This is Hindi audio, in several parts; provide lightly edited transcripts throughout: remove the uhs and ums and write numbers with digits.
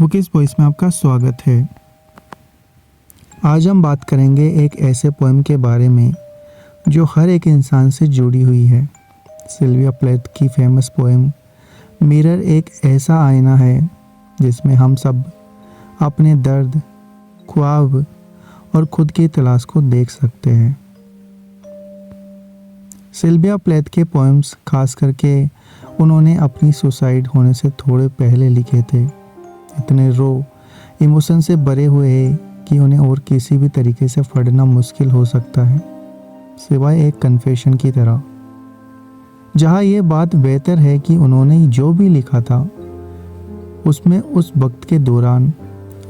बुकिस वॉइस में आपका स्वागत है। आज हम बात करेंगे एक ऐसे पोएम के बारे में जो हर एक इंसान से जुड़ी हुई है। सिल्विया प्लेथ की फेमस पोएम मिरर एक ऐसा आईना है जिसमें हम सब अपने दर्द, ख्वाब और खुद की तलाश को देख सकते हैं। सिल्विया प्लेथ के पोएम्स खास करके उन्होंने अपनी सुसाइड होने से थोड़े पहले लिखे थे इतने रो इमोशन से भरे हुए हैं कि उन्हें और किसी भी तरीके से पढ़ना मुश्किल हो सकता है सिवाय एक कन्फेशन की तरह। जहाँ ये बात बेहतर है कि उन्होंने जो भी लिखा था उसमें उस वक्त के दौरान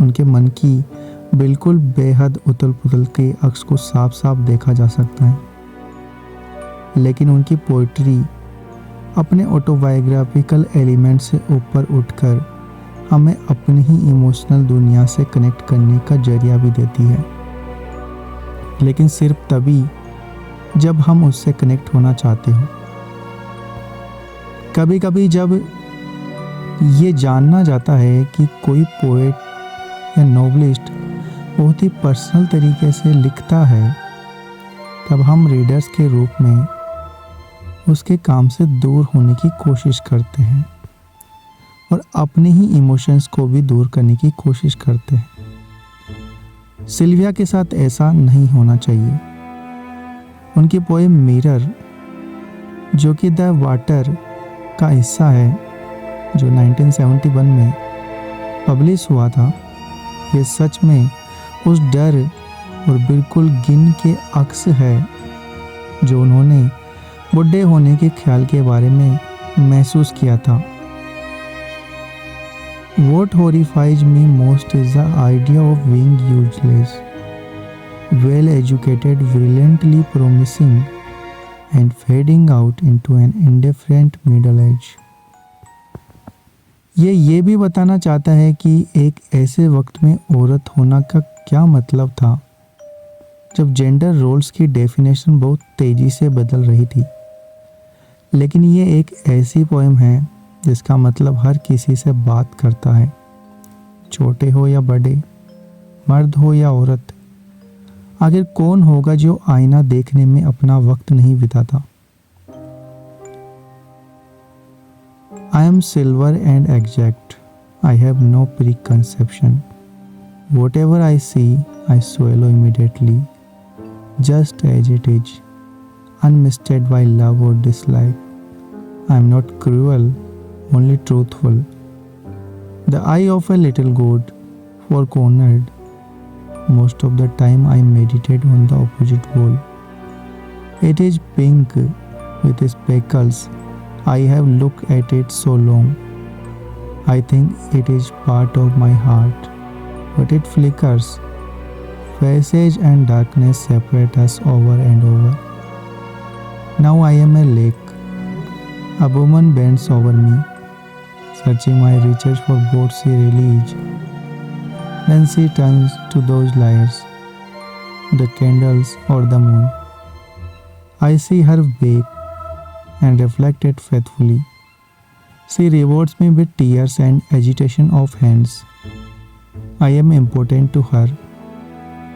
उनके मन की बिल्कुल बेहद उथल पुथल के अक्स को साफ साफ देखा जा सकता है। लेकिन उनकी पोइट्री अपने ऑटोबायोग्राफिकल एलिमेंट से ऊपर उठकर हमें अपनी ही इमोशनल दुनिया से कनेक्ट करने का जरिया भी देती है, लेकिन सिर्फ तभी जब हम उससे कनेक्ट होना चाहते हो। कभी कभी जब ये जानना जाता है कि कोई पोएट या नोवेलिस्ट बहुत ही पर्सनल तरीके से लिखता है, तब हम रीडर्स के रूप में उसके काम से दूर होने की कोशिश करते हैं और अपने ही इमोशंस को भी दूर करने की कोशिश करते हैं। सिल्विया के साथ ऐसा नहीं होना चाहिए। उनकी पोएम मिरर, जो कि द वाटर का हिस्सा है, जो 1971 में पब्लिश हुआ था, ये सच में उस डर और बिल्कुल गिन के अक्स है जो उन्होंने बुढ़े होने के ख्याल के बारे में महसूस किया था। What horrifies me most is the idea of being useless, well educated, brilliantly promising, and fading out into an indifferent middle age. ये भी बताना चाहता है कि एक ऐसे वक्त में औरत होना का क्या मतलब था, जब जेंडर रोल्स की डेफिनेशन बहुत तेजी से बदल रही थी। लेकिन ये एक ऐसी पोएम है जिसका मतलब हर किसी से बात करता है, छोटे हो या बड़े, मर्द हो या औरत। आखिर कौन होगा जो आईना देखने में अपना वक्त नहीं बिताता। I am silver and exact. I have no preconception. Whatever I see, I swallow immediately, just as it is, unmisted by love or dislike. I am not cruel, only truthful. The eye of a little goat, four cornered. Most of the time I meditate on the opposite wall. It is pink with speckles. I have looked at it so long. I think it is part of my heart, but it flickers. Passage and darkness separate us over and over. Now I am a lake. A woman bends over me, searching my reaches for what she really is. Then she turns to those liars, the candles or the moon. I see her wake and reflect it faithfully. She rewards me with tears and agitation of hands. I am important to her.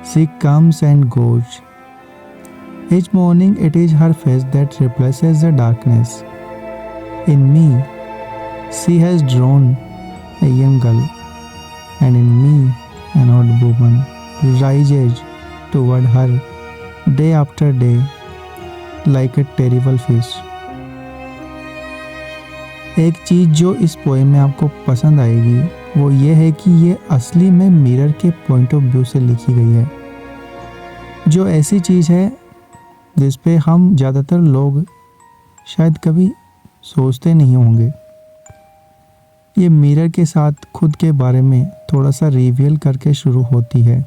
She comes and goes. Each morning it is her face that replaces the darkness. In me, she has drawn a young girl, and in me, an old woman rises toward her day after day like a terrible fish. एक चीज़ जो इस पोएम में आपको पसंद आएगी वो ये है कि ये असली में मिरर के पॉइंट ऑफ व्यू से लिखी गई है, जो ऐसी चीज़ है जिस पे हम ज़्यादातर लोग शायद कभी सोचते नहीं होंगे। ये मिरर के साथ खुद के बारे में थोड़ा सा रिवील करके शुरू होती है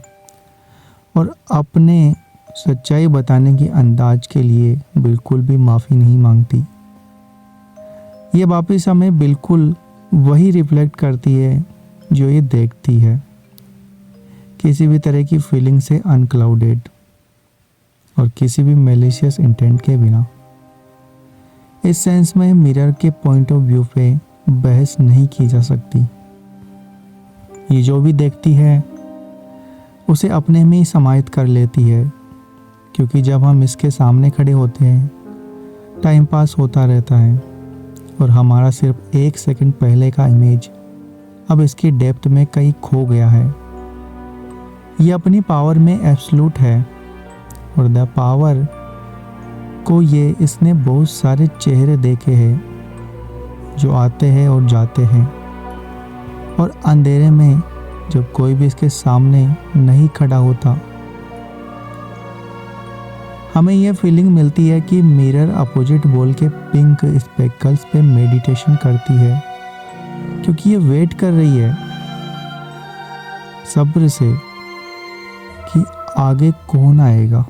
और अपने सच्चाई बताने के अंदाज के लिए बिल्कुल भी माफ़ी नहीं मांगती। ये वापस हमें बिल्कुल वही रिफ्लेक्ट करती है जो ये देखती है, किसी भी तरह की फीलिंग से अनक्लाउडेड और किसी भी मैलिशियस इंटेंट के बिना। इस सेंस में मिरर के पॉइंट ऑफ व्यू पे बहस नहीं की जा सकती। ये जो भी देखती है उसे अपने में ही समाहित कर लेती है, क्योंकि जब हम इसके सामने खड़े होते हैं टाइम पास होता रहता है और हमारा सिर्फ 1 सेकंड पहले का इमेज अब इसकी डेप्थ में कहीं खो गया है। ये अपनी पावर में एब्सोल्यूट है और द पावर को ये इसने बहुत सारे चेहरे देखे हैं जो आते हैं और जाते हैं, और अंधेरे में जब कोई भी इसके सामने नहीं खड़ा होता हमें यह फीलिंग मिलती है कि मिरर अपोजिट बॉल के पिंक स्पेकल्स पे मेडिटेशन करती है, क्योंकि ये वेट कर रही है सब्र से कि आगे कौन आएगा।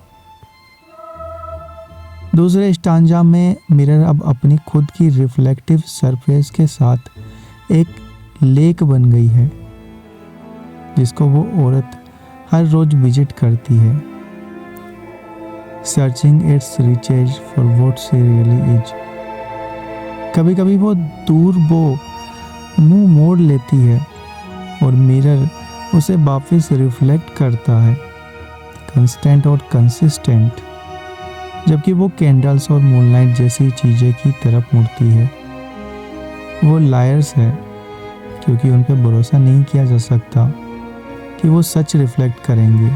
दूसरे स्टांजा में मिरर अब अपनी खुद की रिफ्लेक्टिव सरफेस के साथ एक लेक बन गई है, जिसको वो औरत हर रोज विजिट करती है, searching its riches for what she really is. कभी कभी वो दूर वो मुंह मोड़ लेती है और मिरर उसे वापस रिफ्लेक्ट करता है, कंस्टेंट और कंसिस्टेंट, जबकि वो कैंडल्स और मूनलाइट जैसी चीज़ें की तरफ मुड़ती है। वो लायर्स है, क्योंकि उन पर भरोसा नहीं किया जा सकता कि वो सच रिफ्लेक्ट करेंगे।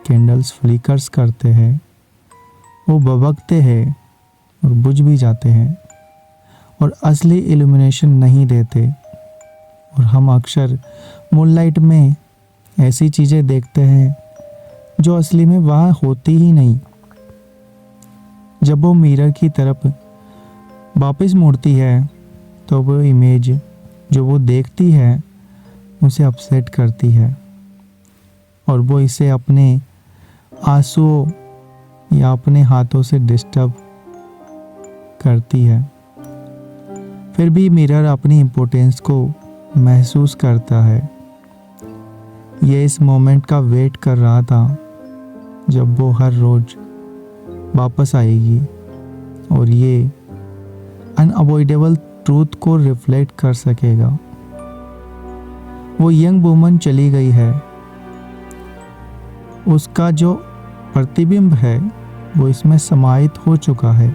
कैंडल्स फ्लिकर्स करते हैं, वो भभकते हैं और बुझ भी जाते हैं और असली इल्यूमिनेशन नहीं देते, और हम अक्सर मूनलाइट में ऐसी चीज़ें देखते हैं जो असली में वहाँ होती ही नहीं। जब वो मिरर की तरफ वापस मुड़ती है तो वो इमेज जो वो देखती है उसे अपसेट करती है और वो इसे अपने आंसुओं या अपने हाथों से डिस्टर्ब करती है। फिर भी मिरर अपनी इम्पोर्टेंस को महसूस करता है। ये इस मोमेंट का वेट कर रहा था जब वो हर रोज वापस आएगी और ये अनअवॉइडेबल ट्रूथ को रिफ्लेक्ट कर सकेगा। वो यंग वुमन चली गई है, उसका जो प्रतिबिंब है वो इसमें समाहित हो चुका है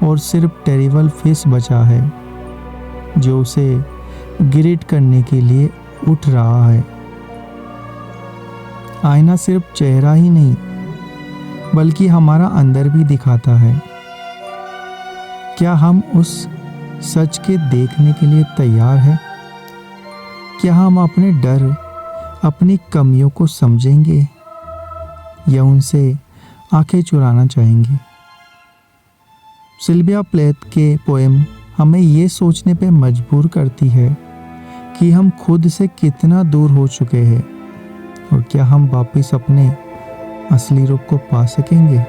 और सिर्फ टेरिबल फिश बचा है जो उसे ग्रीट करने के लिए उठ रहा है। आईना सिर्फ चेहरा ही नहीं बल्कि हमारा अंदर भी दिखाता है। क्या हम उस सच के देखने के लिए तैयार हैं? क्या हम अपने डर, अपनी कमियों को समझेंगे या उनसे आंखें चुराना चाहेंगे? सिल्विया प्लेथ के पोएम हमें ये सोचने पे मजबूर करती है कि हम खुद से कितना दूर हो चुके हैं और क्या हम वापस अपने असली रूप को पा सकेंगे।